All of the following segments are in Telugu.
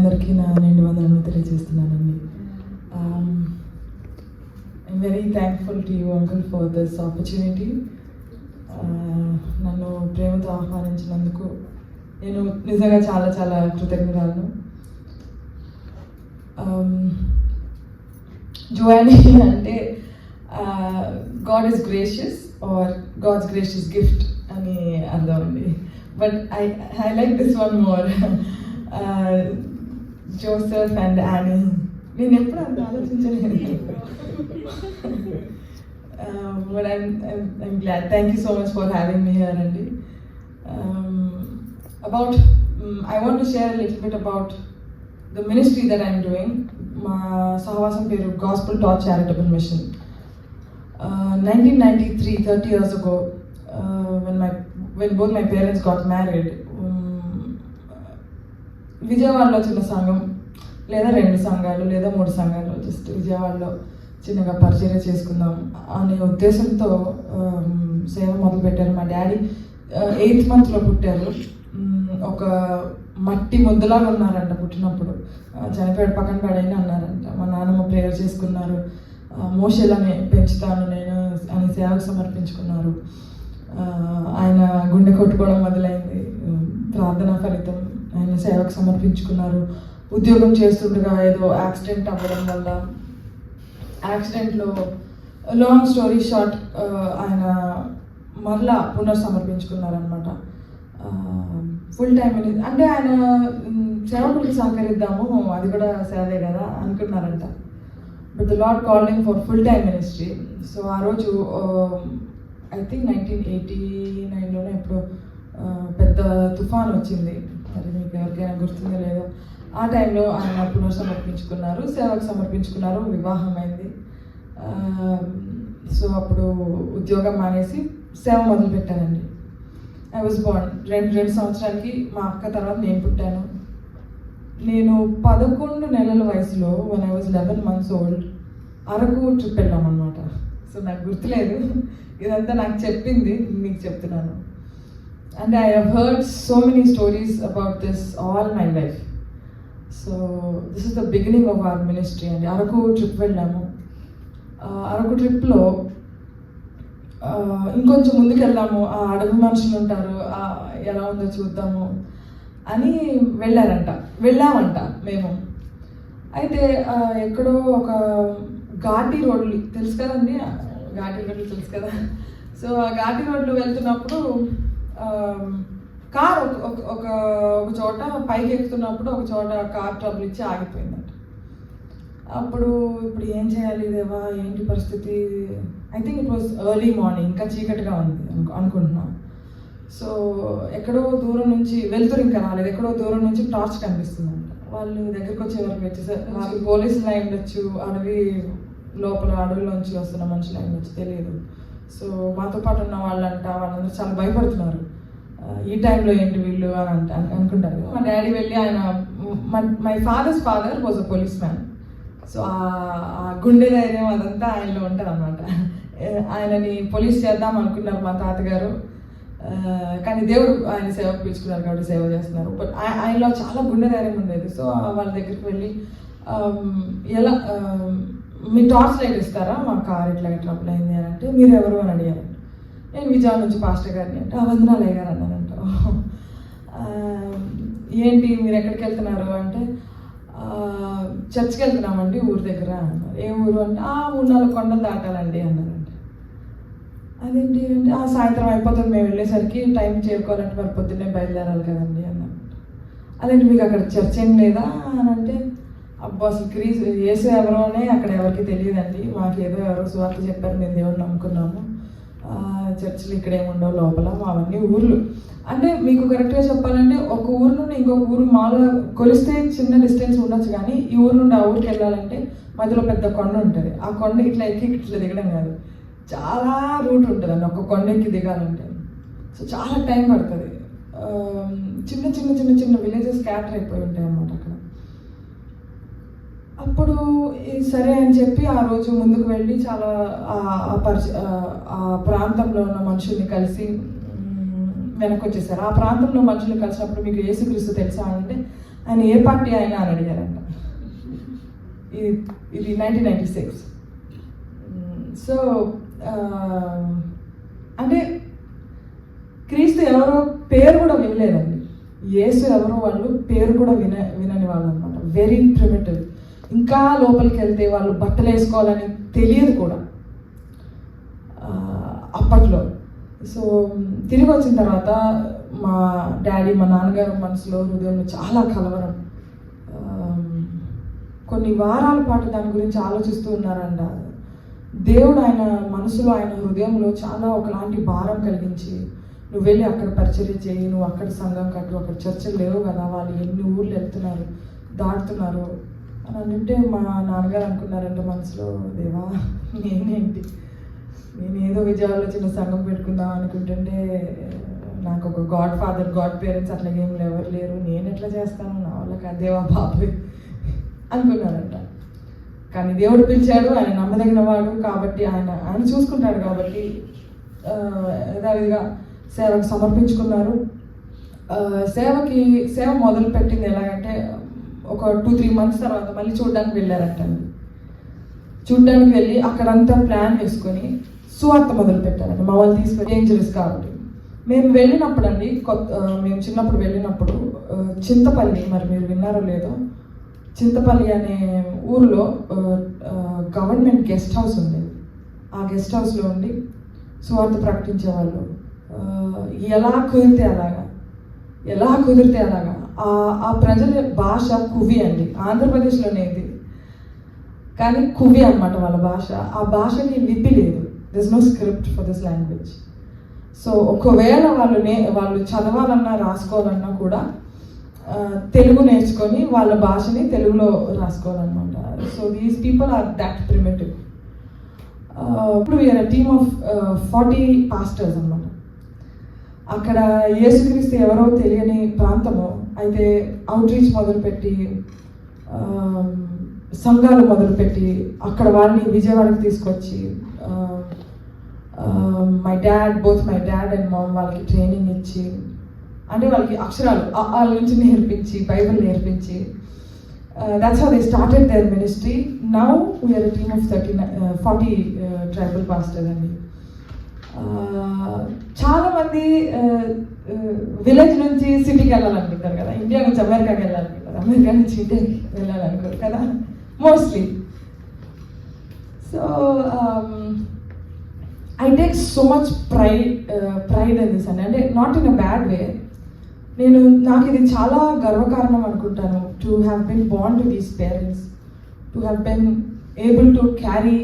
అందరికీ నా నిండు వందనములు తెలియజేస్తున్నానండి. I'm very thankful to you uncle for this opportunity. నన్ను ప్రేమతో ఆహ్వానించినందుకు నేను నిజంగా చాలా చాలా కృతజ్ఞతలను. జోయానీ అంటే God is gracious or God's gracious gift అని అర్థం అండి. But I like this one more, Joseph and Annie. నేను ఎప్పుడు అంత ఆలోచించలేదు. But I'm glad. Thank you so much for having me here, Andy. I want to share a little bit about the ministry that I'm doing. My Sahawasam Peru Gospel Taught Charitable Mission. 1993, 30 years ago, when both my parents got married, విజయవాడలో చిన్న సంఘం లేదా 2 సంఘాలు లేదా 3 సంఘాలు జస్ట్ విజయవాడలో చిన్నగా పరిచయం చేసుకుందాం అనే ఉద్దేశంతో సేవ మొదలుపెట్టారు. మా డాడీ 8th monthలో పుట్టారు. ఒక మట్టి ముద్దలాగా ఉన్నారంట పుట్టినప్పుడు. చనిపోయాడు, పక్కన పడైనా అన్నారంట. మా నాన్నమ్మ ప్రేయర్ చేసుకున్నారు. మోషేలని పెంచుతాను నేను అని సేవకు సమర్పించుకున్నారు. ఆయన గుండె కొట్టుకోవడం మొదలైంది. ప్రార్థనా ఫలితం ఆయన సేవకు సమర్పించుకున్నారు. ఉద్యోగం చేస్తుండగా ఏదో యాక్సిడెంట్ అవ్వడం వల్ల యాక్సిడెంట్లో లాంగ్ స్టోరీ షార్ట్ ఆయన మరలా పునర్సమర్పించుకున్నారనమాట. ఫుల్ టైం అంటే ఆయన సేవకులకి సహకరిద్దాము, అది కూడా సేవే కదా అనుకున్నారంట. But the lord called him for full time ministry. So ఆ రోజు ఐ థింక్ 1989లోనే ఎప్పుడో పెద్ద తుఫాన్ వచ్చింది. మరి మీకు ఎవరికైనా గుర్తుందో లేదో. ఆ టైంలో ఆయన పునర్సమర్పించుకున్నారు, సేవకు సమర్పించుకున్నారు, వివాహం అయింది. సో అప్పుడు ఉద్యోగం మానేసి సేవ మొదలుపెట్టానండి. ఐ వాజ్ బోర్న్ 2 సంవత్సరాలకి మా అక్క తర్వాత నేను పుట్టాను. నేను 11 నెలల వయసులో when I was 11 months old Araku trip వెళ్ళామన్నమాట. సో నాకు గుర్తులేదు, ఇదంతా నాకు చెప్పింది మీకు చెప్తున్నాను. And I have heard so many stories about this all my life. So this is the beginning of our ministry అండి. అరకు ట్రిప్ వెళ్ళాము. అరకు ట్రిప్లో ఇంకొంచెం ముందుకు వెళ్దాము, ఆ అడవి మనుషులు ఉంటారు, ఎలా ఉందో చూద్దాము అని వెళ్ళామంట మేము. అయితే ఎక్కడో ఒక ఘాటీ రోడ్లు తెలుసు కదండి, ఘాటీ రోడ్లు తెలుసు కదా. సో ఆ ఘాటీ రోడ్లు వెళ్తున్నప్పుడు కార్ ఒక చోట పైకి ఎక్కుతున్నప్పుడు ఒక చోట కార్ ట్రబుల్ ఇచ్చి ఆగిపోయిందంట. ఇప్పుడు ఏం చేయాలి దేవా, ఏంటి పరిస్థితి? I think it was early morning, ఇంకా చీకటిగా ఉంది అనుకుంటున్నాం. సో ఎక్కడో దూరం నుంచి వెళ్తురు ఇంకా రాలేదు, ఎక్కడో దూరం నుంచి టార్చ్ కనిపిస్తుందంట. వాళ్ళు దగ్గరికి వచ్చే వరకు వచ్చేసారు. వాళ్ళు పోలీసులు అయి ఉండొచ్చు, అడవి లోపల అడవిలోంచి వస్తున్న మనుషులు అయి ఉండొచ్చు, తెలియదు. సో మాతో పాటు ఉన్న వాళ్ళంట, వాళ్ళందరూ చాలా భయపడుతున్నారు. ఈ టైంలో ఏంటి వీళ్ళు అని అనుకుంటారు. మా డాడీ వెళ్ళి ఆయన my father's father was a police man. So ఆ గుండె ధైర్యం అదంతా ఆయనలో ఉంటుంది అన్నమాట. ఆయనని పోలీస్ చేద్దాం అనుకున్నారు మా తాతగారు, కానీ దేవుడు ఆయన సేవకు పిలుచుకున్నారు కాబట్టి సేవ చేస్తున్నారు. బట్ ఆయనలో చాలా గుండె ధైర్యం ఉండేది. సో వాళ్ళ దగ్గరికి వెళ్ళి ఎలా మీ టార్చ్ లైట్ ఇస్తారా, మా కార్ ఇట్లా ట్రబుల్ అయింది అని అంటే, మీరు ఎవరు అని అడిగారు. నేను విజయవాడ నుంచి పాస్టర్ గారిని అంటే, వందనాలు అయ్యారు అన్నారంట. ఏంటి మీరు ఎక్కడికి వెళ్తున్నారు అంటే, చర్చ్కి వెళ్తున్నామండి ఊరి దగ్గర అన్నారు. ఏ ఊరు అంటే, 3-4 కొండలు దాటాలండి అన్నారంట. అదేంటి అంటే, సాయంత్రం అయిపోతుంది, మేము వెళ్ళేసరికి టైం చేరుకోవాలంటే మరి పొద్దున్నే బయలుదేరాలి కదండి అన్నారు. అదేంటి మీకు అక్కడ చర్చ్ ఏం లేదా అని అంటే, అబ్బా అసలు యేసు ఎవరోనే అక్కడ ఎవరికి తెలియదండి, మాకు ఏదో ఎవరో సువార్త చెప్పారు, మేము దేవుడిని నమ్ముకున్నాము, చర్చిలు ఇక్కడేముండవు లోపల, అవన్నీ ఊర్లు. అంటే మీకు కరెక్ట్గా చెప్పాలంటే ఒక ఊరు నుండి ఇంకొక ఊరు మామూలుగా కొలిస్తే చిన్న డిస్టెన్స్ ఉండొచ్చు, కానీ ఈ ఊరు నుండి ఆ ఊరికి వెళ్ళాలంటే మధ్యలో పెద్ద కొండ ఉంటుంది. ఆ కొండ ఇట్లా ఎక్కి ఇట్లా దిగడం కాదు, చాలా రూట్ ఉంటుందండి ఒక కొండ ఎక్కి దిగాలంటే. సో చాలా టైం పడుతుంది. చిన్న చిన్న చిన్న చిన్న విలేజెస్ స్కాటర్ అయిపోయి ఉంటాయి అన్నమాట అక్కడ. అప్పుడు సరే అని చెప్పి ఆ రోజు ముందుకు వెళ్ళి చాలా ఆ ప్రాంతంలో ఉన్న మనుషుల్ని కలిసి వెనక్కి వచ్చేసారు. ఆ ప్రాంతంలో మనుషులు కలిసినప్పుడు మీకు యేసుక్రీస్తు తెలుసా అంటే, ఆయన ఏ పార్టీ అయినా అని అడిగారంట. ఇది 1996. సో అంటే క్రీస్తు ఎవరో పేరు కూడా వినలేదండి. యేసు ఎవరో వాళ్ళు పేరు కూడా వినని వాళ్ళు అనమాట. Very primitive. ఇంకా లోపలికి వెళ్తే వాళ్ళు బట్టలు వేసుకోవాలని తెలియదు కూడా అప్పట్లో. సో తిరిగి వచ్చిన తర్వాత మా నాన్నగారు మనసులో, హృదయంలో చాలా కలవరం. కొన్ని వారాల పాటు దాని గురించి ఆలోచిస్తూ ఉన్నారంట. దేవుడు ఆయన మనసులో, ఆయన హృదయంలో చాలా ఒకలాంటి భారం కలిగించి, నువ్వు వెళ్ళి అక్కడ పరిచర్య చేయి, నువ్వు అక్కడ సంఘం కట్టు, అక్కడ చర్చలు లేవు కదా, వాళ్ళు ఎన్ని ఊర్లు వెళ్తున్నారు, దాటుతున్నారు అని అంటే మా నాన్నగారు అనుకున్నారంట మనసులో, దేవా నేనేంటి, నేను ఏదో విజయాల్లో చిన్న సంఘం పెట్టుకుందాం అనుకుంటుంటే నాకు ఒక గాడ్ ఫాదర్, గాడ్ పేరెంట్స్ అట్లాగేం ఎవరు లేరు, నేను ఎట్లా చేస్తాను, నా వాళ్ళకి అదేవా బాబు అనుకున్నారంట. కానీ దేవుడు పిలిచాడు, ఆయన నమ్మదగిన వాడు కాబట్టి ఆయన చూసుకుంటాడు కాబట్టి యథావిధిగా సేవకు సమర్పించుకున్నారు. సేవ మొదలు పెట్టింది ఎలాగంటే ఒక 2-3 months తర్వాత మళ్ళీ చూడడానికి వెళ్ళారంటండి. చూడడానికి వెళ్ళి అక్కడంతా ప్లాన్ చేసుకొని సువార్త మొదలు పెట్టారండి. మా వాళ్ళు తీసుకొని డేంజరస్ కాబట్టి మేము వెళ్ళినప్పుడు అండి, మేము చిన్నప్పుడు వెళ్ళినప్పుడు చింతపల్లి, మరి మీరు విన్నారో లేదో, చింతపల్లి అనే ఊరిలో గవర్నమెంట్ గెస్ట్ హౌస్ ఉంది. ఆ గెస్ట్ హౌస్లో ఉండి సువార్త ప్రకటించేవాళ్ళు. ఎలా కుదిరితే అలాగా. ఆ ప్రజల భాష కువి అండి, ఆంధ్రప్రదేశ్లోనే ఇది, కానీ కువి అనమాట వాళ్ళ భాష. ఆ భాషకి లిపి లేదు, this no script for this language. So ఒకవేళ వాళ్ళు చదవాలన్నా రాసుకోవాలన్నా కూడా తెలుగు నేర్చుకొని వాళ్ళ భాషని తెలుగులో రాసుకోవాలన్నమాట. So these people are that primitive. ఇప్పుడు we are a team of 40 pastors అన్నమాట. అక్కడ యేసుక్రీస్తు ఎవరో తెలియని ప్రాంతము, అయితే అవుట్రీచ్ మొదలుపెట్టి సంఘాలు మొదలుపెట్టి అక్కడ వాళ్ళని విజయవాడకి తీసుకొచ్చి మై డాడ్ అండ్ మామ్ వాళ్ళకి ట్రైనింగ్ ఇచ్చి, అంటే వాళ్ళకి అక్షరాలు వాళ్ళ నుంచి నేర్పించి, బైబిల్ నేర్పించి, that's how they started their ministry. Now we are a team of 40 tribal pastors అండి. చాలా మంది విలేజ్ నుంచి సిటీకి వెళ్ళాలనుకుంటారు కదా, ఇండియా నుంచి అమెరికాకి వెళ్ళాలనుకుంటారు, అమెరికా నుంచి ఇండియాకి వెళ్ళాలనుకోరు కదా mostly. So I take so much pride in this అండి, అంటే not in a bad way. నాకు ఇది చాలా గర్వకారణం అనుకుంటాను, to have been born to these parents, to have been able to carry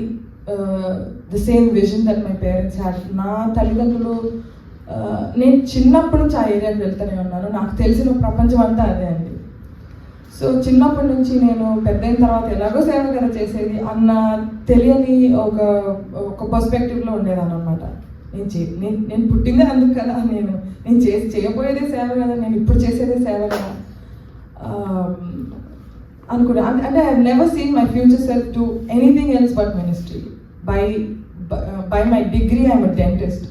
the same vision that my parents had. నా తల్లిదండ్రులు, నేను చిన్నప్పటి నుంచి ఆ ఏరియాకి వెళ్తూనే ఉన్నాను, నాకు తెలిసిన ప్రపంచం అంతా అదే అండి. సో చిన్నప్పటి నుంచి నేను పెద్ద అయిన తర్వాత ఎలాగో సేవ కదా చేసేది అన్న తెలియని ఒక పర్స్పెక్టివ్లో ఉండేదాన్ని అనమాట. నేను పుట్టిందే అందుకు కదా, నేను చేయబోయేదే సేవ కదా, నేను ఇప్పుడు చేసేదే సేవ కదా అనుకున్నా. అంటే I have never seen my future self to anything else but ministry. By my degree I'm a dentist,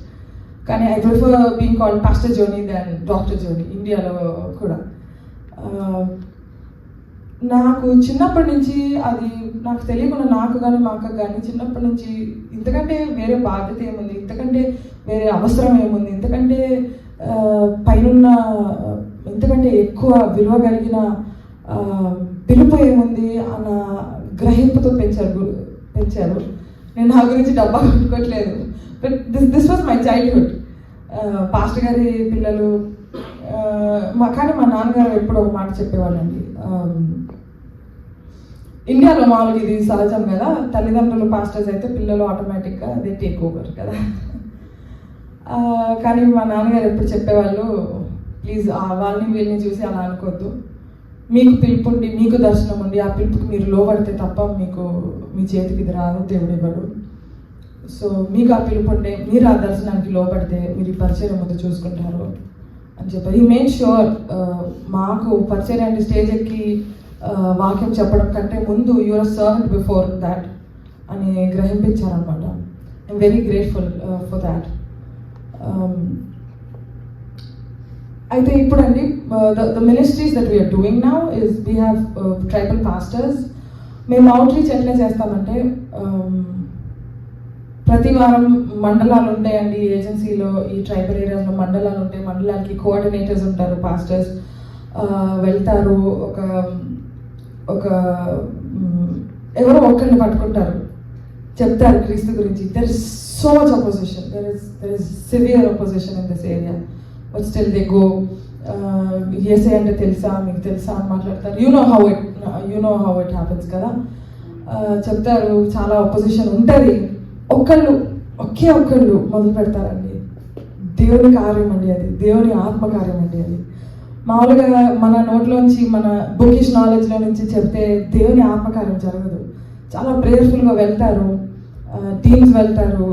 కానీ I prefer being called pastor Johnny than doctor Johnny ఇండియాలో కూడా. నాకు చిన్నప్పటి నుంచి అది నాకు తెలియకుండా, నాకు కానీ మా అక్కకు కానీ చిన్నప్పటి నుంచి ఇంతకంటే వేరే బాధ్యత ఏముంది, ఇంతకంటే వేరే అవసరం ఏముంది, ఇంతకంటే పైనున్న ఇంతకంటే ఎక్కువ విలువ కలిగిన పిలుపు ఏముంది అన్న గ్రహింపుతో పెంచారు. నేను నా గురించి డబ్బా కొట్టుకోవట్లేదు, but this was my childhood. Pastor గారి పిల్లలు కానీ మా నాన్నగారు ఎప్పుడు ఒక మాట చెప్పేవాళ్ళండి, ఇండియాలో మామూలుగా ఇది సహజం కదా, తల్లిదండ్రులు పాస్టర్స్ అయితే పిల్లలు ఆటోమేటిక్గా అదే టేక్ ఓవర్ కదా. కానీ మా నాన్నగారు ఎప్పుడు చెప్పేవాళ్ళు, ప్లీజ్ వాళ్ళని వీళ్ళని చూసి అలా అనుకోవద్దు, మీకు పిలుపు ఉండి, మీకు దర్శనం ఉండి, ఆ పిలుపుకి మీరు లోబడితే తప్ప మీకు మీ చేతికి ఇది రాదు, దేవుడు ఇవ్వడు. సో మీకు ఆ పిలుపు ఉంటే, మీరు ఆ దర్శనానికి లోబడితే మీరు ఈ పరిచయం ముందు చూసుకుంటారు అని చెప్పారు. ఈ మేక్ షూర్ మాకు పరిచయం అంటే స్టేజ్ ఎక్కి వాక్యం చెప్పడం కంటే ముందు your uh servant before that అని గ్రహింపించారనమాట. I'm very grateful for that. అయితే ఇప్పుడండి the ministries that we are doing now is we have tribal pastors. మేము అవుట్ రీచ్ ఎట్లా చేస్తామంటే ప్రతి వారం మండలాలు ఉంటాయండి ఏజెన్సీలో, ఈ ట్రైబల్ ఏరియాస్లో మండలాలు ఉంటాయి. మండలానికి కోఆర్డినేటర్స్ ఉంటారు, పాస్టర్స్ వెళ్తారు. ఒక ఎవరో ఒక్కరిని పట్టుకుంటారు, చెప్తారు క్రీస్తు గురించి. There is so much opposition, there is severe opposition in this area, but still they go. ఏసే అంటే తెలుసా, మీకు తెలుసా అని మాట్లాడతారు. You know how it happens కదా. చెప్తారు, చాలా అపోజిషన్ ఉంటుంది. ఒకే ఒక్కళ్ళు మొదలు పెడతారండి. దేవుని కార్యం అండి అది, దేవుని ఆత్మకార్యం అండి అది. మామూలుగా మన నోట్లోంచి, మన బుకిష్ నాలెడ్జ్లో నుంచి చెప్తే దేవుని ఆత్మకార్యం జరగదు. చాలా ప్రేయర్ఫుల్గా వెళ్తారు, టీమ్స్ వెళ్తారు,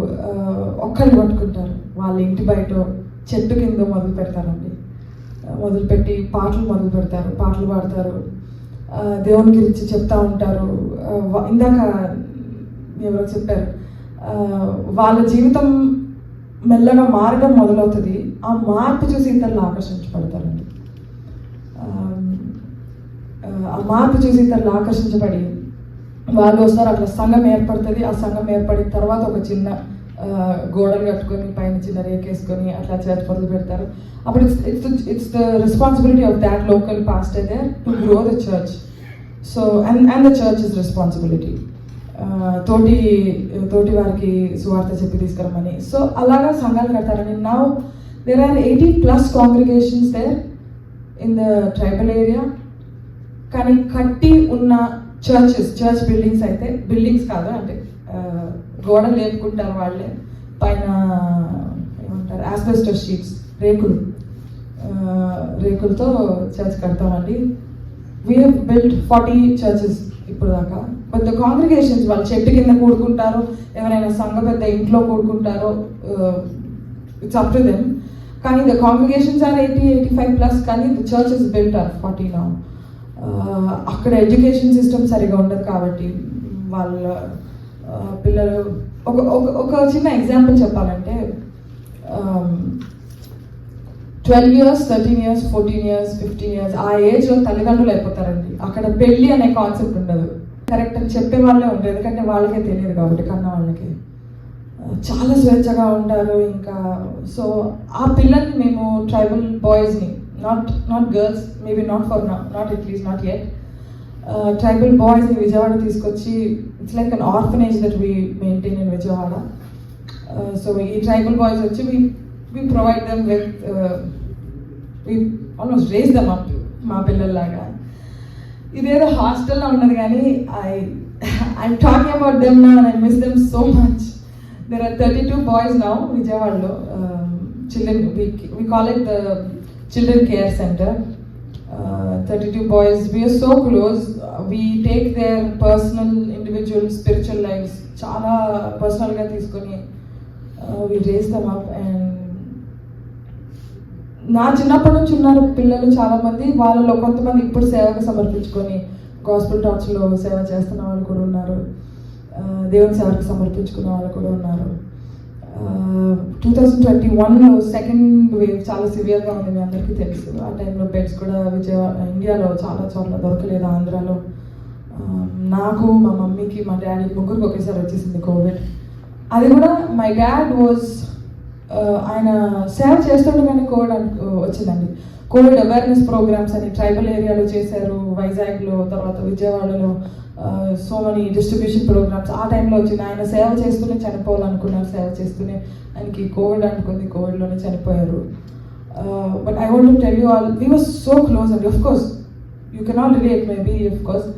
ఒక్కళ్ళు పట్టుకుంటారు. వాళ్ళ ఇంటి బయట చెట్టు కింద మొదలు పెడతారండి. మొదలుపెట్టి పాటలు మొదలు పెడతారు, పాటలు పాడతారు, దేవుని గురించి చెప్తా ఉంటారు. ఇందాక ఎవరో చెప్పారు, వాళ్ళ జీవితం మెల్లగా మారడం మొదలవుతుంది. ఆ మార్పు చూసి ఇతరులు ఆకర్షించబడతారండి. ఆ మార్పు చూసి ఇతరులు ఆకర్షించబడి వాళ్ళు వస్తారు. అట్లా సంఘం ఏర్పడుతుంది. ఆ సంఘం ఏర్పడిన తర్వాత ఒక చిన్న గోడలు కట్టుకొని పైన చిన్న రేకేసుకొని అట్లా చర్చ్ మొదలు పెడతారు. అప్పుడు it's the responsibility of that local pastor there to grow the church. So and the church is responsibility. తోటి వారికి సువార్త చెప్పి తీసుకురమ్మని. సో అలాగా సంఘాలు కడతారని. Now there are 80+ congregations there in the tribal area. కానీ కట్టి ఉన్న చర్చ్ బిల్డింగ్స్ అయితే, బిల్డింగ్స్ కాదు అంటే గోడలు లేపుకుంటారు వాళ్ళే, పైన ఏమంటారు ఆస్బెస్టస్ షీట్స్, రేకులతో చర్చ్ కడతామండి. వీ హ్యావ్ బిల్ట్ 40 చర్చెస్ ఇప్పుడు దాకా. బట్ ద కాంగ్రిగేషన్స్ వాళ్ళు చెట్టు కింద కూడుకుంటారు, ఎవరైనా సంఘ పెద్ద ఇంట్లో కూడుకుంటారో, ఇట్స్ అప్ టు దెమ్. కానీ ద కాంగ్రిగేషన్స్ ఆర్ 80-85+, కానీ the church is built are 40 now. అక్కడ ఎడ్యుకేషన్ సిస్టమ్ సరిగా ఉండదు కాబట్టి వాళ్ళ పిల్లలు, ఒక చిన్న ఎగ్జాంపుల్ చెప్పాలంటే 12 years, 13 years, 14 years, 15 years ఆ ఏజ్లో తల్లిదండ్రులు అయిపోతారండి. అక్కడ పెళ్ళి అనే కాన్సెప్ట్ ఉండదు. కరెక్ట్ అని చెప్పే వాళ్ళే ఉంటారు, ఎందుకంటే వాళ్ళకే తెలియదు కాబట్టి, కన్నా వాళ్ళకి చాలా స్వేచ్ఛగా ఉంటారు. ఇంకా సో ఆ పిల్లల్ని మేము ట్రైబల్ బాయ్స్ని, not girls, maybe not for now, not at least not yet, tribal బాయ్స్ని విజయవాడ తీసుకొచ్చి, it's like an orphanage that we maintain in Vijayawada. So ఈ ట్రైబల్ బాయ్స్ వచ్చి we provide them with we almost raise them up మా పిల్లల్లాగా. ఇదేదో హాస్టల్లో ఉన్నది కానీ I'm talking about them now and I miss them so much. There are 32 boys now విజయవాడలో, children, we call it the children care center. 32 boys, we are so close. We take their personal, individual, spiritual lives చాలా పర్సనల్గా తీసుకొని we raise them up. And నా చిన్నప్పటి నుంచి ఉన్నారు పిల్లలు చాలామంది. వాళ్ళలో కొంతమంది ఇప్పుడు సేవకు సమర్పించుకొని గాస్పుల్ టార్చ్లో సేవ చేస్తున్న వాళ్ళు కూడా ఉన్నారు, దేవుని సేవకు సమర్పించుకున్న వాళ్ళు కూడా ఉన్నారు. 2021లో సెకండ్ వేవ్ చాలా సివియర్గా ఉంది, మీ అందరికీ తెలుసు. ఆ టైంలో బెడ్స్ కూడా ఇండియాలో చాలా చోట్ల దొరకలేదు. ఆంధ్రాలో నాకు, మా మమ్మీకి, మా డాడీ ముగ్గురికి ఒకేసారి వచ్చేసింది కోవిడ్. అది కూడా మై డాడ్ వాజ్, ఆయన సేవ చేస్తుండగానే కోవిడ్ వచ్చిందండి. కోవిడ్ అవేర్నెస్ ప్రోగ్రామ్స్ అని ట్రైబల్ ఏరియాలో చేశారు, వైజాగ్లో, తర్వాత విజయవాడలో సో మెనీ డిస్ట్రిబ్యూషన్ ప్రోగ్రామ్స్. ఆ టైంలో వచ్చింది. ఆయన సేవ చేస్తూనే చనిపోవాలనుకున్నారు, సేవ చేస్తూనే ఆయనకి కోవిడ్ అనుకుంది, కోవిడ్లోనే చనిపోయారు. But I want to tell you all, we was so close అండి. Of course you cannot relate, maybe of course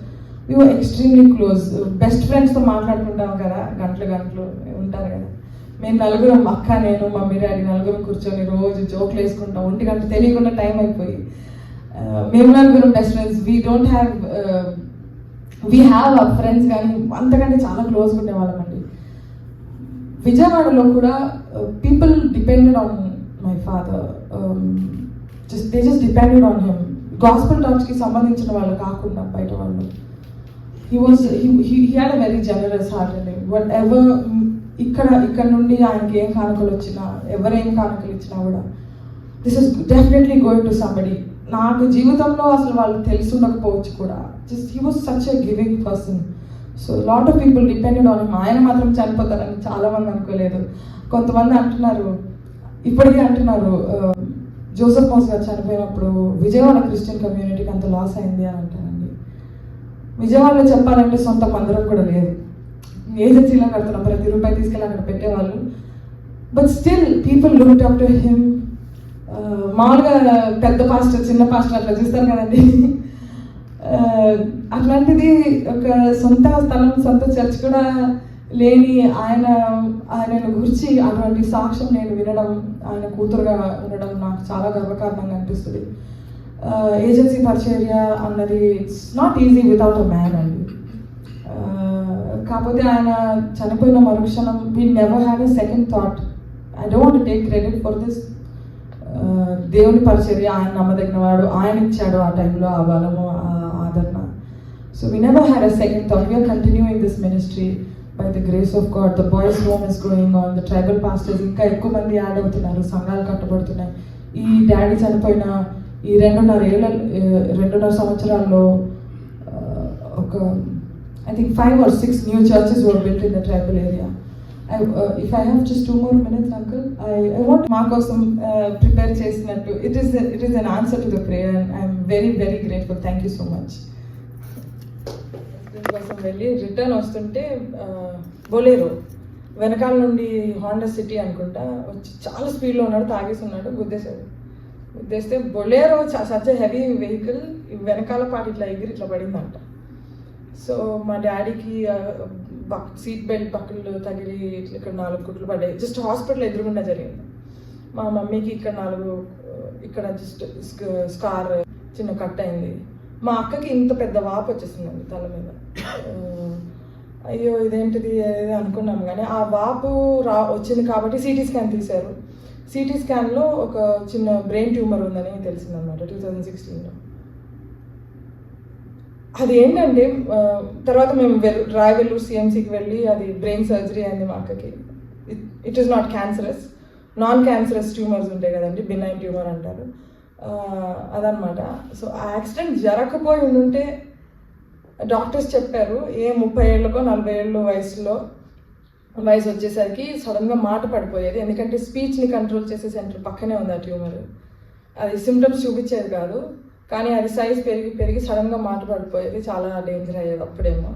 we were extremely close. Best ఫ్రెండ్స్తో మాట్లాడుకుంటాం కదా, గంటలు ఉంటారు కదా. మేము నలుగురం, అక్క, నేను, మమ్మీ, డాడీ నలుగురం కూర్చొని రోజు జోక్లు వేసుకుంటాం. 1 గంట తెలియకుండా టైం అయిపోయి మేము నలుగురం best friends. We have our friends, కానీ అంతకంటే చాలా క్లోజ్గా ఉండేవాళ్ళం అండి. విజయవాడలో కూడా people depended on my father, they just depended on him. Gospel టార్చ్కి సంబంధించిన వాళ్ళు కాకుండా బయట వాళ్ళు. he had a very generous heart అండి. వాట్ ఎవర్ ఇక్కడ నుండి ఆయనకి ఏం కానుకలు వచ్చినా, ఎవరేం కానుకలు ఇచ్చినా కూడా this is definitely going to somebody. నాకు జీవితంలో అసలు వాళ్ళు తెలుసుండకపోవచ్చు కూడా. Just he was such a giving person. So lot of people depended on him. ఆయన మాత్రం చనిపోతారని చాలామంది అనుకోలేదు. కొంతమంది అంటున్నారు, ఇప్పటికీ అంటున్నారు, జోసెఫ్ మోస్ గారు చనిపోయినప్పుడు విజయవాడ క్రిస్టియన్ కమ్యూనిటీకి అంత లాస్ అయింది అని అంటారండి. విజయవాడలో చెప్పాలంటే సొంత మందిరం కూడా లేదు. ఏజెన్సీలో కడుతున్నాం, ప్రతి రూపాయి తీసుకెళ్ళి అక్కడ పెట్టేవాళ్ళు. But still people looked up to him. మామూలుగా పెద్ద పాస్టర్, చిన్న పాస్టర్ అట్లా చూస్తారు కదండి. అట్లాంటిది ఒక సొంత స్థలం, సొంత చర్చ్ కూడా లేని ఆయనను గురించి అటువంటి సాక్ష్యం నేను వినడం, ఆయన కూతురుగా ఉండడం నాకు చాలా గర్వకారణంగా అనిపిస్తుంది. ఏజెన్సీ పరిచర్య అన్నది it's not easy without a man అండి. కాకపోతే ఆయన చనిపోయిన మరుక్షణం we never have a second thought. I don't take credit for this. దేవుని పరిచర్య ఆయన నమ్మదగిన వాడు, ఆయన ఇచ్చాడు ఆ టైంలో ఆ బలము, ఆ ఆదరణ. So we never had a second thought. We are continuing this ministry by the grace of God. The boys home is going on. The tribal pastors ఇంకా ఎక్కువ మంది యాడ్ అవుతున్నారు, సంఘాలు కట్టబడుతున్నాయి. ఈ డాడీ చనిపోయిన ఈ 2.5 సంవత్సరాల్లో ఒక I think 5 or 6 new churches were built in the tribal area. If I have just 2 more minutes, uncle, I want మా కోసం ప్రిపేర్ చేసినట్టు it is an answer to the prayer, and I am very very grateful. Thank you so much. కోసం వెళ్ళి రిటర్న్ వస్తుంటే బొలేరో వెనకాల నుండి హోండా సిటీ అనుకుంటా వచ్చి చాలా స్పీడ్లో ఉన్నాడు, తాగేసి ఉన్నాడు, గుద్దేస్తే బొలేరో సచ్ హెవీ వెహికల్ వెనకాల పాటు ఇట్లా ఎగిరి ఇట్లా పడిందంట. సో మా డాడీకి సీట్ బెల్ట్ బక్కులు తగిలి ఇక్కడ 4 కుట్లు పడ్డాయి. జస్ట్ హాస్పిటల్ ఎదురుగుండా జరిగింది. మా మమ్మీకి ఇక్కడ 4, ఇక్కడ జస్ట్ స్కార్ చిన్న కట్ అయింది. మా అక్కకి ఇంత పెద్ద వాపు వచ్చేసిందండి తల మీద. అయ్యో ఇదేంటిది అనుకున్నాం, కానీ ఆ వాపు వచ్చింది కాబట్టి సిటీ స్కాన్ తీశారు. సిటీ స్కాన్లో ఒక చిన్న బ్రెయిన్ ట్యూమర్ ఉందని తెలిసిందనమాట 2016లో. అది ఏంటంటే తర్వాత మేము రాయవెల్లూరు సిఎంసికి వెళ్ళి అది బ్రెయిన్ సర్జరీ అయింది మా అక్కకి. It is not cancerous, non cancerous tumours ఉంటాయి కదండి, బినైన్ ట్యూమర్ అంటారు, అదనమాట. సో ఆ యాక్సిడెంట్ జరగకపోయి ఉంటే డాక్టర్స్ చెప్పారు 30 ఏళ్ళకో 40 ఏళ్ళ వయసు వచ్చేసరికి సడన్గా మాట పడిపోయేది. ఎందుకంటే స్పీచ్ని కంట్రోల్ చేసే సెంటర్ పక్కనే ఉంది ఆ ట్యూమర్. అది సిమ్టమ్స్ చూపించేది కాదు, కానీ అది సైజ్ పెరిగి సడన్గా మాట పడిపోయేది. చాలా డేంజర్ అయ్యేది అప్పుడేమో.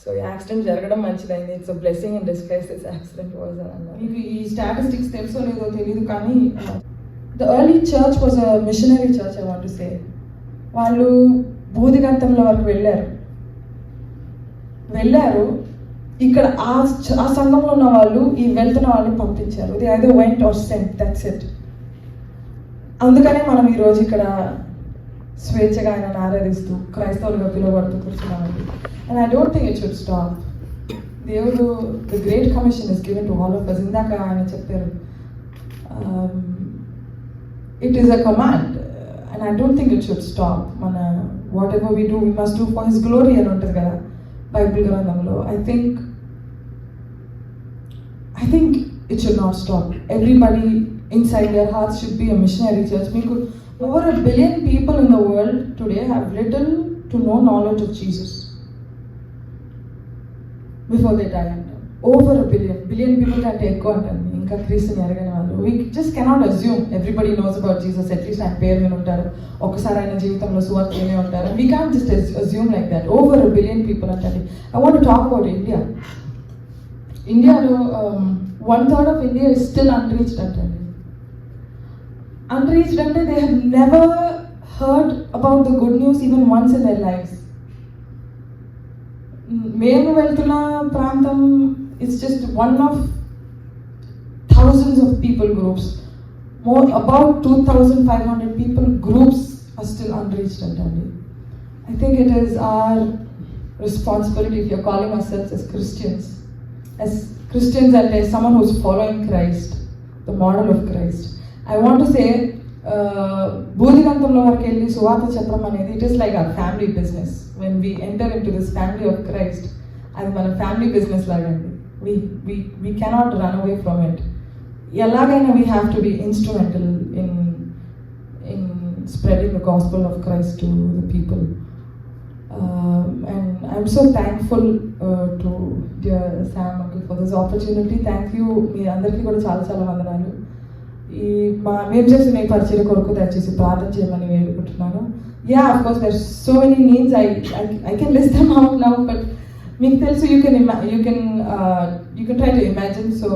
సో ఈ యాక్సిడెంట్ జరగడం మంచిదైంది. It's a blessing in disguise this accident was అని అన్నారు. మీకు ఈ స్టాటిస్టిక్స్ తెలుసో లేదో తెలియదు, కానీ the early church was a missionary church, I want to say. వాళ్ళు బూదిగంతంలో వరకు వెళ్ళారు. ఇక్కడ ఆ సంఘంలో ఉన్న వాళ్ళు ఈ వెళ్తున్న వాళ్ళని పంపించారు. They either went or sent, that's it. అందుకనే మనం ఈరోజు ఇక్కడ స్వేచ్ఛగా ఆయన ఆరాధిస్తూ క్రైస్తవులుగా పిలువబడుతూ కూర్చున్నామండి. And I don't think it should stop. దేవుడు the great commission is given to all of us. ఇందాక ఆయన చెప్పారు, it is a command, and I don't think it should stop. Mana whatever we do, we must do for his glory అని ఉంటుంది కదా బైబిల్ గ్రంథంలో. I think it should not stop. Everybody inside their hearts should be a missionary church. Meeku over 1 billion people in the world today have little to no knowledge of Jesus before they die. Over 1 billion people కంటే ఎక్కువ అంటండి ఇంకా క్రీస్తుని ఎరగని వాళ్ళు. We just cannot assume everybody knows about Jesus. At least ఆయన పేరు మీద ఉంటారు, ఒక్కసారి ఆయన జీవితంలో సువార్త వినే ఉంటారు. We can't just assume like that. Over 1 billion people అంటండి. I want to talk about ఇండియాలో 1/3 of India is still unreached అంటండి. Unreached అంటే they have never heard about the good news even once in their lives. మేము వెళ్తున్న ప్రాంతం it's just one of thousands of people groups. About 2,500 people groups are still unreached antandi. I think it is our responsibility, if you're calling ourselves as Christians and as someone who's following Christ, the model of Christ. I want to say బూదిగంతంలో వరకు వెళ్ళి సువార్త చెప్పడం అనేది it is like our family business. When we enter into this family of Christ, అది మన ఫ్యామిలీ బిజినెస్ లాగండి. we cannot run away from it. ఎలాగైనా we have to be instrumental in spreading the gospel of Christ to the people. And I'm so thankful to dear Sam uncle for this opportunity. Thank you. మీ అందరికీ కూడా చాలా చాలా వందనాలు. మేము చేసిన ఈ పరిచయం కొరకు దయచేసి ప్రార్థన చేయమని వేడుకుంటున్నాను. Yeah, of course, there's so many needs. I can list them out now, but మీకు తెలుసు, you can try to imagine. So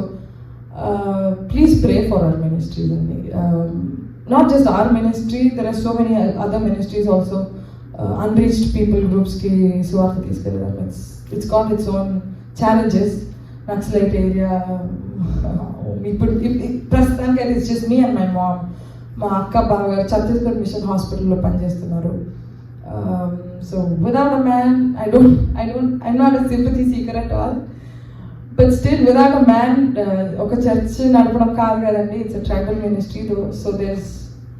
please pray for our ministries. Not just our ministry, there are so many other ministries also. Unreached people groups ki suvartha తీసుకెళ్ళడం, it's got its own challenges. Naxalite area, ఇప్పుడు ప్రస్తుతానికి అయితే it's just me and my mom. మా అక్క బాగా ఛత్తీస్గఢ్ మిషన్ హాస్పిటల్లో పనిచేస్తున్నారు. So without a man, I'm not a sympathy seeker at all, but still without a man, ఒక చర్చ్ నడపడం కాదు కదండి. It's a tribal ministry though, so there's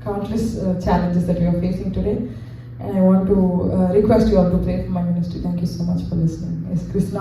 countless challenges that we are facing today, and I want to request you all to pray for my ministry. Thank you so much for listening. Yes, Krishna,